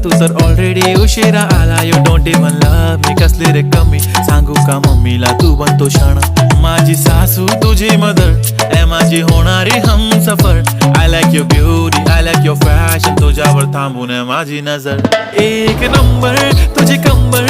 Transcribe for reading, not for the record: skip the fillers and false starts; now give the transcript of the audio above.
तू तर ऑलरेडी उशिरा आला. You don't even love me, कसली रे कमी सांगू का मम्मीला तू बनतो क्षण. माझी सासू तुझी मदर ए माझी होणारी Humsafar. I like your beauty, I like your fashion, तुझ्यावर थांबून आहे माझी नजर. एक नंबर तुझी कंबर